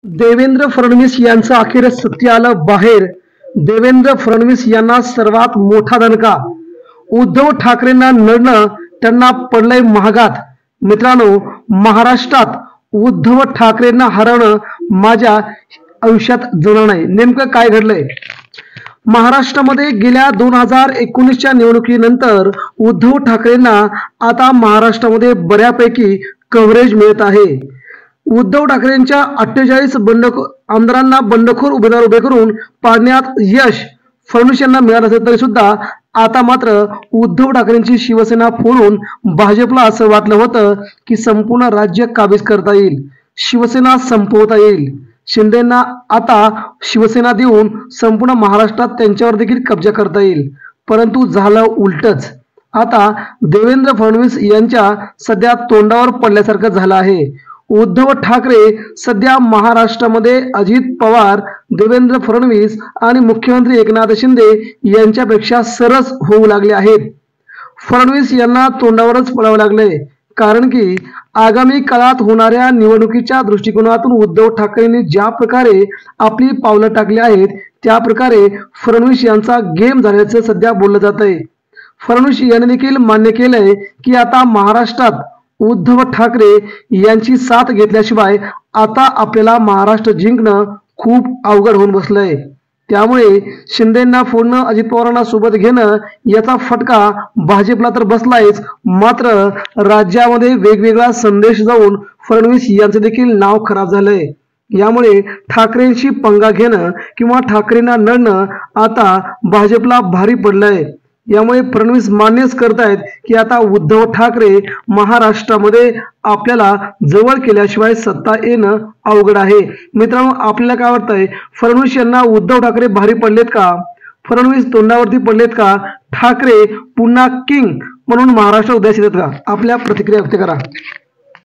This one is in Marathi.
देवेंद्र फडणवीस यांचं अखेर सत्य आलं बाहेर। देवेंद्र फडणवीस यांना सर्वात मोठा दणका। उद्धव ठाकरेंना नडणं त्यांना पडलंय महागात। मित्रांनो, महाराष्ट्रात उद्धव ठाकरेंना हरवणं माझ्या आयुष्यात जमणार नाही। नेमकं काय घडलंय? महाराष्ट्रामध्ये गेल्या 2019च्या निवडणुकीनंतर उद्धव ठाकरेंना आता महाराष्ट्रामध्ये बऱ्यापैकी कव्हरेज मिळत आहे। उद्धव ठाकरेंच्या 48 आमदारांना बंडखोर उमेदवार उभे करून पाडण्यात यश फडणवीस यांना मिळालं असेल तरी सुद्धा आता मात्र उद्धव ठाकरेंची शिवसेना फोडून भाजपला असं वाटलं होतं की संपूर्ण राज्य काबीज करता येईल, शिवसेना संपवता येईल, शिंदेंना आता शिवसेना देऊन संपूर्ण महाराष्ट्रात त्यांच्यावर देखील कब्जा करता येईल। परंतु झालं उलटच। आता देवेंद्र फडणवीस यांच्या सध्या तोंडावर पडल्यासारखं झालं आहे। उद्धव ठाकरे सध्या महाराष्ट्रामध्ये अजित पवार, देवेंद्र फडणवीस आणि मुख्यमंत्री एकनाथ शिंदे यांच्यापेक्षा सरस होऊ लागले आहेत। फडणवीस यांना तोंडावरच पडावं लागले, कारण की आगामी काळात होणाऱ्या निवडणुकीच्या दृष्टिकोनातून उद्धव ठाकरेंनी ज्या प्रकारे आपली पावलं टाकली आहेत त्या प्रकारे फडणवीस यांचा गेम झाल्याचं सध्या बोललं जात आहे। फडणवीस यांनी देखील मान्य केलंय की आता महाराष्ट्रात उद्धव ठाकरे यांची साथ घेतल्याशिवाय आता आपल्याला महाराष्ट्र जिंकणं खूप अवघड होऊन बसलंय। त्यामुळे शिंदेंना फोडणं, अजित पवारांना सोबत घेणं याचा फटका भाजपला तर बसलायच, मात्र राज्यामध्ये वेगवेगळा संदेश जाऊन फडणवीस यांचं देखील नाव खराब झालंय। यामुळे ठाकरेंशी पंगा घेणं किंवा ठाकरेंना नडणं आता भाजपला भारी पडलंय। यामुळे फडणवीस मान्यच करतायत की आता उद्धव ठाकरे महाराष्ट्रामध्ये आपल्याला जवळ केल्याशिवाय सत्ता येणं अवघड आहे। मित्रांनो, आपल्याला काय वाटतंय? फडणवीस यांना उद्धव ठाकरे भारी पडलेत का? फडणवीस तोंडावरती पडलेत का? ठाकरे पुन्हा किंग म्हणून महाराष्ट्र उदयास येतात का? आपल्या प्रतिक्रिया व्यक्त करा।